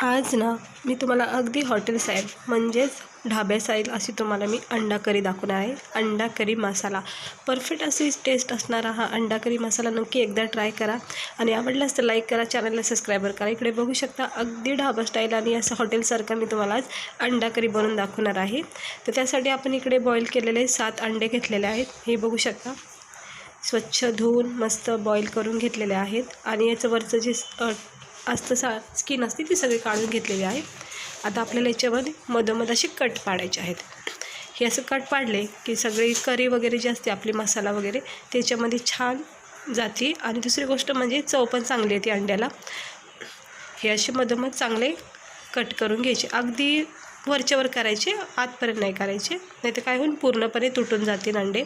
आज ना मी तुम्हाला अगदी हॉटेल स्टाईल म्हणजेच ढाब्या स्टाईल अशी तुम्हाला मी अंडा करी दाखवणार आहे. अंडा करी मसाला परफेक्ट अशी टेस्ट असणारा हा अंडा करी मसाला नक्की एकदा ट्राय करा आणि आवडल्यास तर लाईक करा, चॅनलला सबस्क्राईबर करा. इकडे बघू शकता अगदी ढाबा स्टाईल आणि असं हॉटेलसारखं मी तुम्हाला आज अंडा करी बनवून दाखवणार आहे. तर त्यासाठी आपण इकडे बॉईल केलेले 7 अंडे घेतलेले आहेत. हे बघू शकता स्वच्छ धुवून मस्त बॉईल करून घेतलेले आहेत आणि याचं वरचं जे असतं स्किन असते ती सगळी काढून घेतलेली आहे. आता आपल्याला याच्यामध्ये मधोमध असे कट पाडायचे आहेत. हे असं कट पाडले की सगळी करी वगैरे जे असते आपली मसाला वगैरे त्याच्यामध्ये छान जाते आणि दुसरी गोष्ट म्हणजे चव पण चांगली येते अंड्याला. हे असे मधोमध चांगले कट करून घ्यायचे. अगदी वरच्यावर करायचे, आतपर्यंत नाही करायचे, नाही तर काय होईल पूर्णपणे तुटून जातील अंडे.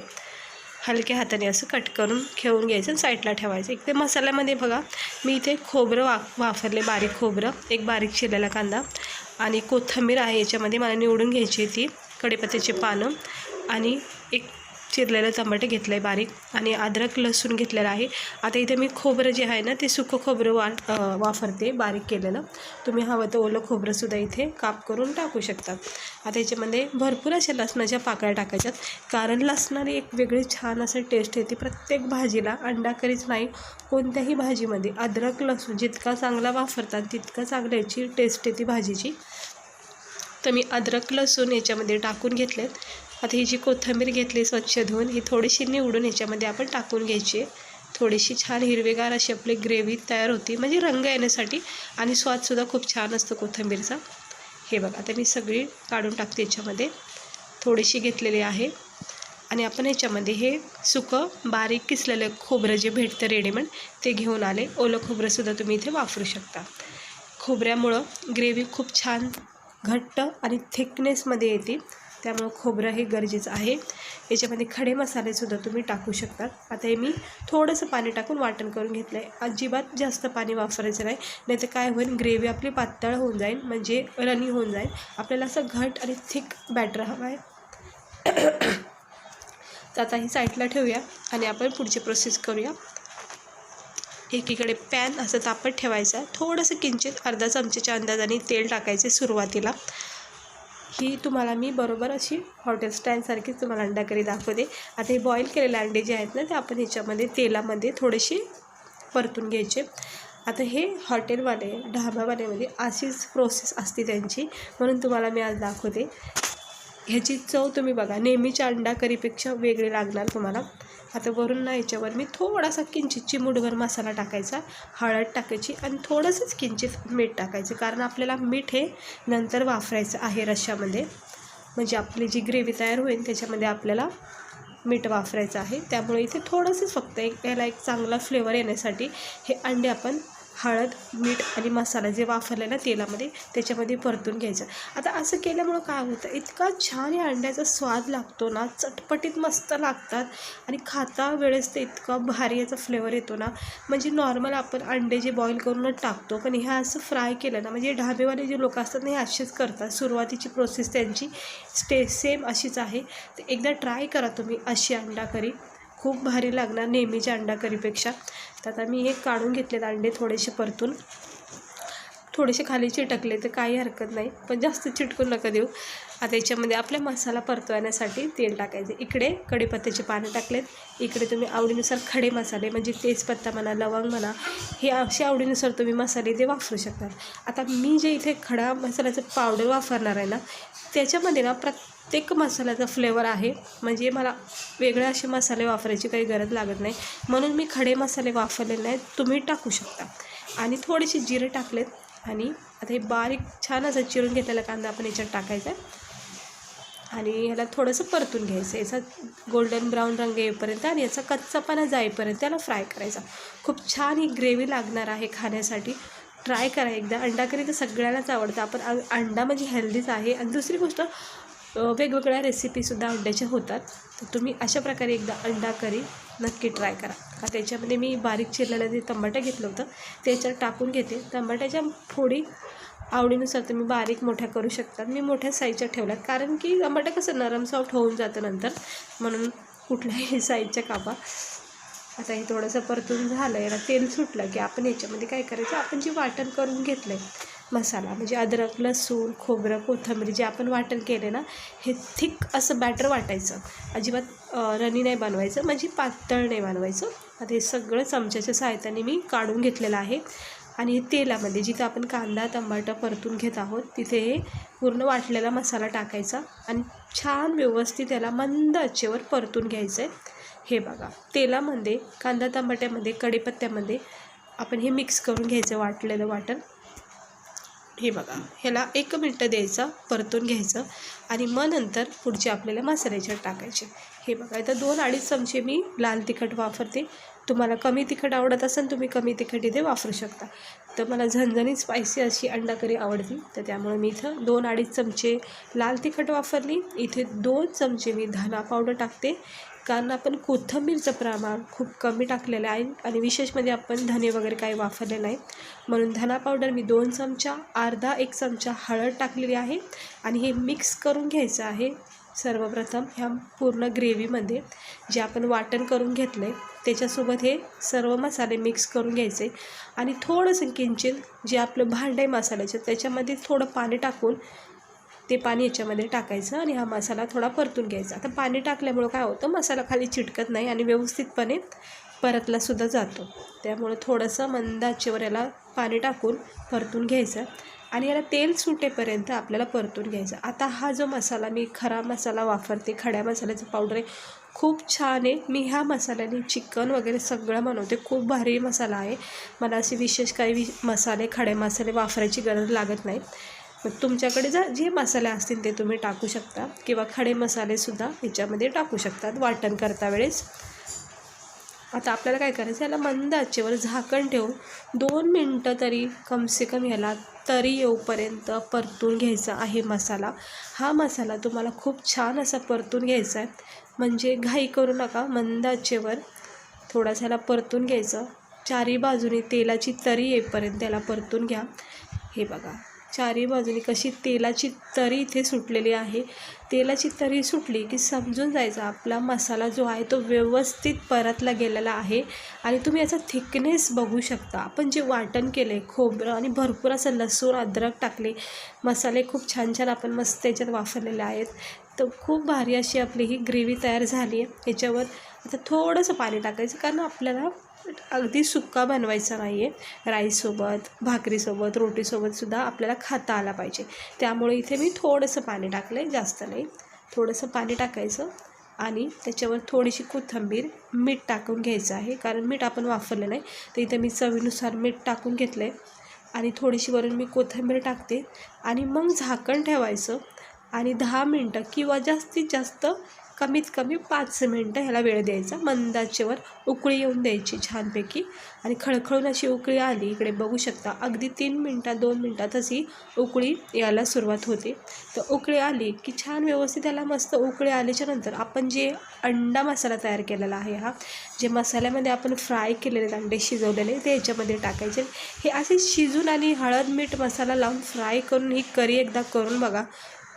हलक्या हाताने असं कट करून घेऊन घ्यायचं, साईडला ठेवायचं. इथे मसाल्यामध्ये बघा मी इथे खोबरं वापरले, बारीक खोबरं, एक बारीक चिरलेला कांदा आणि कोथिंबीर आहे याच्यामध्ये मला निवडून घ्यायची ती, कढीपत्त्याची पानं आणि एक चिरलेलं टमाटे घेतलं आहे बारीक आणि अद्रक लसूण घेतलेलं आहे. आता इथे मी खोबरं जे आहे ना ते सुकं खोबरं वापरते बारीक केलेलं. तुम्ही हवं तर ओलं खोबरंसुद्धा इथे काप करून टाकू शकतात. आता याच्यामध्ये भरपूर अशा लसणाच्या पाकळ्या टाकायच्यात, कारण लसणाने एक वेगळी छान असं टेस्ट येते प्रत्येक भाजीला. अंडा करीच नाही कोणत्याही भाजीमध्ये अद्रक लसूण जितका चांगला वापरतात तितका चांगलं याची टेस्ट येते भाजीची. तर मी अद्रक लसूण याच्यामध्ये टाकून घेतलेत. आता ही जी कोथिंबीर घेतली स्वच्छ धुवून ही थोडीशी निवडून याच्यामध्ये आपण टाकून घ्यायची आहे. थोडीशी छान हिरवेगार अशी आपली ग्रेव्ही तयार होती, म्हणजे रंग येण्यासाठी आणि स्वादसुद्धा खूप छान असतो कोथिंबीरचा. हे बघा आता मी सगळी काढून टाकते याच्यामध्ये, थोडीशी घेतलेली आहे. आणि आपण याच्यामध्ये हे सुकं बारीक किसलेलं खोबरं जे भेटतं रेडीमेड ते घेऊन आले. ओलं खोबरंसुद्धा तुम्ही इथे वापरू शकता. खोबऱ्यामुळं ग्रेव्ही खूप छान घट्ट आणि थिकनेसमध्ये येते, त्यामुळं खोबरं हे गरजेचं आहे. याच्यामध्ये खडे मसालेसुद्धा तुम्ही टाकू शकता. आता हे मी थोडंसं पाणी टाकून वाटण करून घेतलं आहे. अजिबात जास्त पाणी वापरायचं नाही, नाही तर काय होईल ग्रेव्ही आपली पातळ होऊन जाईल, म्हणजे रनी होऊन जाईल. आपल्याला असं घट आणि थिक बॅटर हवं आहे. तर आता ही साईडला ठेवूया आणि आपण पुढची प्रोसेस करूया. एकीकडे पॅन असं तापत ठेवायचा, थोडंसं किंचित अर्धा चमचेच्या अंदाजाने तेल टाकायचे सुरुवातीला. ही तुम्हाला मी बरोबर अशी हॉटेल स्टाईलसारखीच तुम्हाला अंडा करी दाखवते. आता हे बॉईल केलेले अंडे जे आहेत ना ते आपण ह्याच्यामध्ये तेलामध्ये थोडेसे परतून घ्यायचे. आता हे हॉटेलवाले ढाबावाल्यामध्ये अशीच प्रोसेस असते त्यांची, म्हणून तुम्हाला मी आज दाखवते. ह्याची चव तुम्ही बघा नेहमीच्या अंडा करीपेक्षा वेगळी लागणार तुम्हाला. आता वरून ना याच्यावर मी थोडासा किंचित चिमूटभर मसाला टाकायचा, हळद टाकायची आणि थोडंसंच किंचित मीठ टाकायचं, कारण आपल्याला मीठ हे नंतर वापरायचं आहे रश्श्यामध्ये, म्हणजे आपली जी ग्रेव्ही तयार होईल त्याच्यामध्ये आपल्याला मीठ वापरायचं आहे. त्यामुळे इथे थोडंसंच फक्त याला एक चांगला फ्लेवर येण्यासाठी हे अंडे आपण हळद मीठ आणि मसाला जे वापरलेला तेलामध्ये त्याच्यामध्ये परतून घ्यायचं. आता असं केल्यामुळं काय होतं, इतका छान या अंड्याचा स्वाद लागतो ना, चटपटीत मस्त लागतात आणि खाता वेळेस ते इतका भारी याचा फ्लेवर येतो ना. म्हणजे नॉर्मल आपण अंडे जे बॉईल करूनच टाकतो, पण ह्या असं फ्राय केलं ना, म्हणजे ढाबेवाले जे लोक असतात ना हे असेच करतात. सुरुवातीची प्रोसेस त्यांची सेम अशीच आहे. तर एकदा ट्राय करा तुम्ही अशी अंडा करी, खूप भारी लागणार नेहमीच्या अंडा करीपेक्षा. तर आता मी हे काढून घेतलेत अंडे थोडेसे परतून, थोडेसे खाली चिटकले तर काही हरकत नाही, पण जास्त चिटकून नका देऊ. आता याच्यामध्ये आपला मसाला परतवण्यासाठी तेल टाकायचे. इकडे कढीपत्त्याचे पानं टाकलेत, इकडे तुम्ही आवडीनुसार खडे मसाले म्हणजे तेजपत्ता म्हणा, लवंग म्हणा, हे असे आवडीनुसार तुम्ही मसाले ते वापरू शकतात. आता मी जे इथे खडा मसाल्याचं पावडर वापरणार आहे ना त्याच्यामध्ये ना प्रत्येक मसाल्याचा फ्लेवर आहे, म्हणजे मला वेगळे असे मसाले वापरायची काही गरज लागत नाही, म्हणून मी खडे मसाले वापरलेले नाहीत, तुम्ही टाकू शकता. आणि थोडेसे जिरे टाकलेत आणि आता हे बारीक छान असं चिरून घेतलेला कांदा आपण याच्यात टाकायचा आणि ह्याला थोडंसं परतून घ्यायचं. याचा गोल्डन ब्राऊन रंग येईपर्यंत आणि याचा कच्चापणा जाईपर्यंत त्याला फ्राय करायचा. खूप छान ही ग्रेव्ही लागणार आहे खाण्यासाठी. ट्राय करा एकदा. अंडा करी तर सगळ्यांनाच आवडतं. आपण अंडा म्हणजे हेल्दीच आहे आणि दुसरी गोष्ट वेगवेगळ्या रेसिपीसुद्धा अंड्याच्या होतात. तर तुम्ही अशा प्रकारे एकदा अंडा करी नक्की ट्राय करा. का त्याच्यामध्ये मी बारीक चिरलेलं जे टमाटर घेतलं होतं त्याच्यात टाकून घेते. टमाट्याच्या फोडी आवडीनुसार तुम्ही बारीक मोठ्या करू शकता. मी मोठ्या साईजच्या ठेवल्यात, कारण की टमाटर कसं नरम सॉफ्ट होऊन जातं नंतर, म्हणून कुठल्याही साईजच्या कापा. आता हे थोडंसं परतून झालं, याला तेल सुटलं की आपण याच्यामध्ये काय करायचं, आपण जे वाटण करून घेतलं आहे मसाला म्हणजे अद्रक, लसूण, खोबरं, कोथिंबीर जे आपण वाटण केले ना, हे थिक असं बॅटर वाटायचं. अजिबात रणी नाही बनवायचं, म्हणजे पातळ नाही बनवायचं. आता हे सगळं चमच्याच्या सहाय्याने मी काढून घेतलेलं आहे. आणि तेलामध्ये जिथं आपण कांदा टमाटर परतून घेत आहोत तिथे हे पूर्ण वाटलेला मसाला टाकायचा आणि छान व्यवस्थित त्याला मंद आचेवर परतून घ्यायचं आहे. हे बघा, तेलामध्ये कांदा टमाट्यामध्ये कढीपत्त्यामध्ये आपण हे मिक्स करून घ्यायचं वाटलेलं वाटण. हे बघा, ह्याला 1 मिनटं द्यायचं, परतून घ्यायचं आणि मग नंतर पुढचे आपल्याला मसाल्याचे टाकायचे. हे बघा, इथं 2-2.5 चमचे मी लाल तिखट वापरते. तुम्हाला कमी तिखट आवडत असेल तुम्ही कमी तिखट इथे वापरू शकता. तर मला झणझणीत स्पायसी अशी अंडा करी आवडते, तर त्यामुळे मी इथं 2-2.5 चमचे लाल तिखट वापरली. इथे 2 चमचे मी धना पावडर टाकते, कारण आपण कोथिंबीरचं प्रमाण खूप कमी टाकलेलं आहे आणि विशेष म्हणजे आपण धने वगैरे काही वापरले नाही, म्हणून धना पावडर मी 2 चमचा, अर्धा 1 चमचा हळद टाकलेली आहे. आणि हे मिक्स करून घ्यायचं आहे. सर्वप्रथम ह्या पूर्ण ग्रेव्हीमध्ये जे आपण वाटण करून घेतलं आहे त्याच्यासोबत हे सर्व मसाले मिक्स करून घ्यायचे आणि थोडंसं किंचित जे आपलं भांडं आहे मसाल्याचं त्याच्यामध्ये थोडं पाणी टाकून ते पाणी याच्यामध्ये टाकायचं आणि हा मसाला थोडा परतून घ्यायचा. आता पाणी टाकल्यामुळं काय होतं, मसाला खाली चिटकत नाही आणि व्यवस्थितपणे परतलासुद्धा जातो. त्यामुळे थोडंसं मंद आचेवर याला पाणी टाकून परतून घ्यायचं आणि याला तेल सुटेपर्यंत आपल्याला परतून घ्यायचं. आता हा जो मसाला मी खडा मसाला वापरते, खड्या मसाल्याचं पावडर आहे, खूप छान आहे. मी ह्या मसाल्याने चिकन वगैरे सगळं बनवते. खूप भारी मसाला आहे. मला असे विशेष काही मसाले खडे मसाले वापरायची गरज लागत नाही. मग तुमच्याकडे जे मसाले असतील ते तुम्ही टाकू शकता किंवा खडे मसालेसुद्धा ह्याच्यामध्ये टाकू शकतात वाटण करता वेळेस. आता आपल्याला काय करायचं, याला मंद आचेवर झाकण ठेवून 2 मिनटं तरी कमसे कम याला तरी येऊपर्यंत परतून घ्यायचा आहे मसाला. हा मसाला तुम्हाला खूप छान असा परतून घ्यायचा आहे, म्हणजे घाई करू नका. मंद आचेवर थोडासा याला परतून घ्यायचं. चारी बाजूने तेलाची तरी येईपर्यंत याला परतून घ्या. हे बघा, चारी बाजूने कशी तेलाची तरी इथे सुटलेली आहे. तेलाची तरी सुटली की समजून जायचा आपला मसाला जो आहे तो व्यवस्थित परतला गेलेला आहे. आणि तुम्ही याचा थिकनेस बघू शकता. आपण जे वाटण केलं आहे खोबरं आणि भरपूर असं लसूण अद्रक टाकले, मसाले खूप छान छान आपण मस्त याच्यात वापरलेले आहेत. तर खूप भारी अशी आपली ही ग्रेव्ही तयार झाली आहे. ह्याच्यावर आता थोडंसं पाणी टाकायचं, कारण आपल्याला अगदी सुक्का बनवायचा नाही आहे. राईससोबत, भाकरीसोबत, रोटीसोबतसुद्धा आपल्याला खाता आला पाहिजे. त्यामुळे इथे मी थोडंसं पाणी टाकलं आहे, जास्त नाही. थोडंसं पाणी टाकायचं आणि त्याच्यावर थोडीशी कोथिंबीर, मीठ टाकून घ्यायचं आहे, कारण मीठ आपण वापरलं नाही. तर इथे मी चवीनुसार मीठ टाकून घेतलं आहे आणि थोडीशी वरून मी कोथिंबीर टाकते आणि मग झाकण ठेवायचं आणि 10 मिनटं किंवा जास्तीत जास्त कमीत कमी 5 मिनटं ह्याला वेळ द्यायचा. मंद आचेवर उकळी येऊन द्यायची छानपैकी आणि खळखळून अशी उकळी आली, इकडे बघू शकता अगदी 3 मिनटात 2 मिनटातच ही उकळी यायला सुरुवात होते. तर उकळी आली की छान व्यवस्थित याला मस्त उकळी आल्याच्यानंतर आपण जे अंडा मसाला तयार केलेला आहे, हा जे मसाल्यामध्ये आपण फ्राय केलेले अंडे शिजवलेले ते याच्यामध्ये टाकायचे. हे असे शिजून आणि हळद मीठ मसाला लावून फ्राय करून ही करी एकदा करून बघा,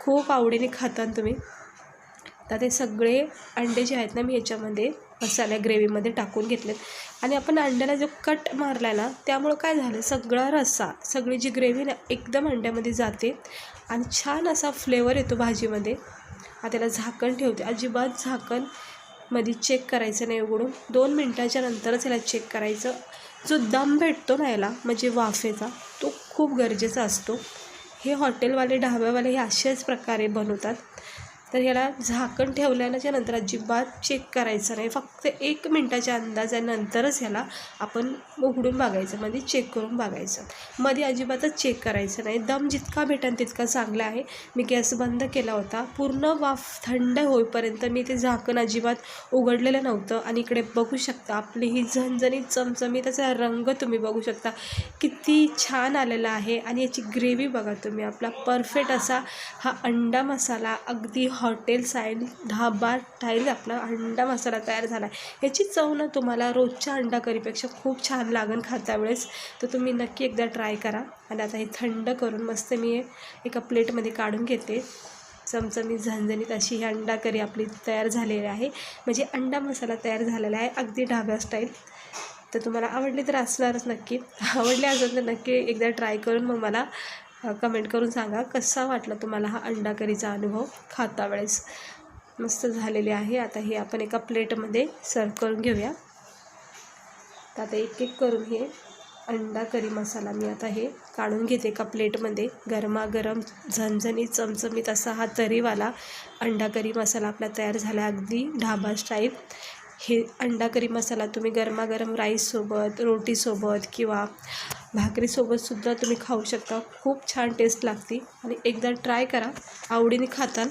खूप आवडीने खातान तुम्ही. तर ते सगळे अंडे जे आहेत ना मी याच्यामध्ये मसाल्या ग्रेव्हीमध्ये टाकून घेतलेत आणि आपण अंड्याला जो कट मारला ना त्यामुळं काय झालं, सगळा रस्सा सगळी जी ग्रेव्ही ना एकदम अंड्यामध्ये जाते आणि छान असा फ्लेवर येतो भाजीमध्ये. आता त्याला झाकण ठेवते. अजिबात झाकण मध्ये चेक करायचं नाही उघडून. 2 मिनटाच्या नंतरच याला चेक करायचं. जो दम भेटतो ना याला म्हणजे वाफेचा, तो खूप गरजेचा असतो. हे हॉटेलवाले ढाब्यावाले हे अशाच प्रकारे बनवतात. तर ह्याला झाकण ठेवल्याच्या नंतर अजिबात चेक करायचं नाही. फक्त 1 मिनटाच्या अंदाजानंतरच ह्याला आपण उघडून बघायचं, म्हणजे चेक करून बघायचं. मध्ये अजिबातच चेक करायचं नाही. दम जितका भेटेल तितका चांगला आहे. मी गॅस बंद केला होता. पूर्ण वाफ थंड होईपर्यंत मी ते झाकण अजिबात उघडलेलं नव्हतं आणि इकडे बघू शकता आपली ही झणझणीत चमचमीत त्याचा रंग तुम्ही बघू शकता किती छान आलेला आहे. आणि याची ग्रेव्ही बघा तुम्ही, आपला परफेक्ट असा हा अंडा मसाला अगदी हॉटेल स्टाईल ढाबा स्टाईल आपला अंडा मसाला तयार झाला आहे. याची चव ना तुम्हाला रोजच्या अंडा करीपेक्षा खूप छान लागेल खाता वेळेस. तर तुम्ही नक्की एकदा ट्राय करा. आणि आता हे थंड करून मस्त मी एका प्लेटमध्ये काढून घेते. चमचमीत झणझणीत अशी ही अंडा करी आपली तयार झालेली आहे, म्हणजे अंडा मसाला तयार झालेला आहे अगदी ढाबा स्टाईल. तर तुम्हाला आवडली तर असणारच नक्की. आवडले असेल तर नक्की एकदा ट्राय करून मग मला कमेंट करून सांगा कसा वाटला तुम्हाला हा अंडा करीचा अनुभव खाता वेळेस. मस्त झालेले आहे. आता हे आपण एका प्लेटमध्ये सर्व करून घेऊया. तर आता एक एक करून हे अंडा करी मसाला मी आता हे काढून घेते एका प्लेटमध्ये. गरमागरम झणझणीत चमचमीत असा हा तरीवाला अंडा करी मसाला आपला तयार झाला, अगदी ढाबा स्टाईल. हे अंडा करी मसाला तुम्ही गरमागरम राईससोबत, रोटीसोबत किंवा भाकरीसोबतसुद्धा तुम्ही खाऊ शकता. खूप छान टेस्ट लागते आणि एकदा ट्राय करा, आवडीने खाताल.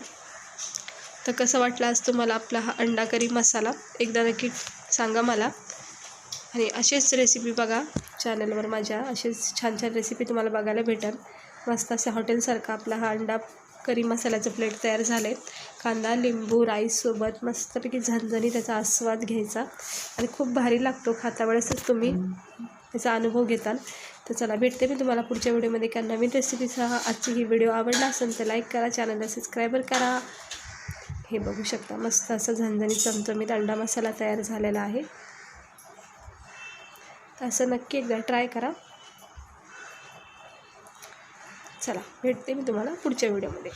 तर कसं वाटलं आज तुम्हाला आपला हा अंडा करी मसाला एकदा नक्की सांगा मला. आणि असेच रेसिपी बघा चॅनलवर माझ्या, असेच छान छान रेसिपी तुम्हाला बघायला भेटेल. मस्त असा हॉटेलसारखा आपला हा अंडा करी मसाल्याचं प्लेट तयार झाले. कांदा लिंबू राईससोबत मस्तपैकी झणझणी त्याचा आस्वाद घ्यायचा आणि खूप भारी लागतो. खाता वेळेसच तुम्ही त्याचा अनुभव घेताल. तर चला भेटते मी तुम्हाला पुढच्या व्हिडिओमध्ये एका नवीन रेसिपीसह. आजची ही व्हिडिओ आवडला असेल तर लाईक करा, चॅनलला सबस्क्राईबर करा. हे बघू शकता मस्त असं झणझणी चमचमीत अंडा मसाला तयार झालेला आहे. असं नक्की एकदा ट्राय करा. चला भेटते मी तुम्हाला पुढच्या व्हिडिओमध्ये.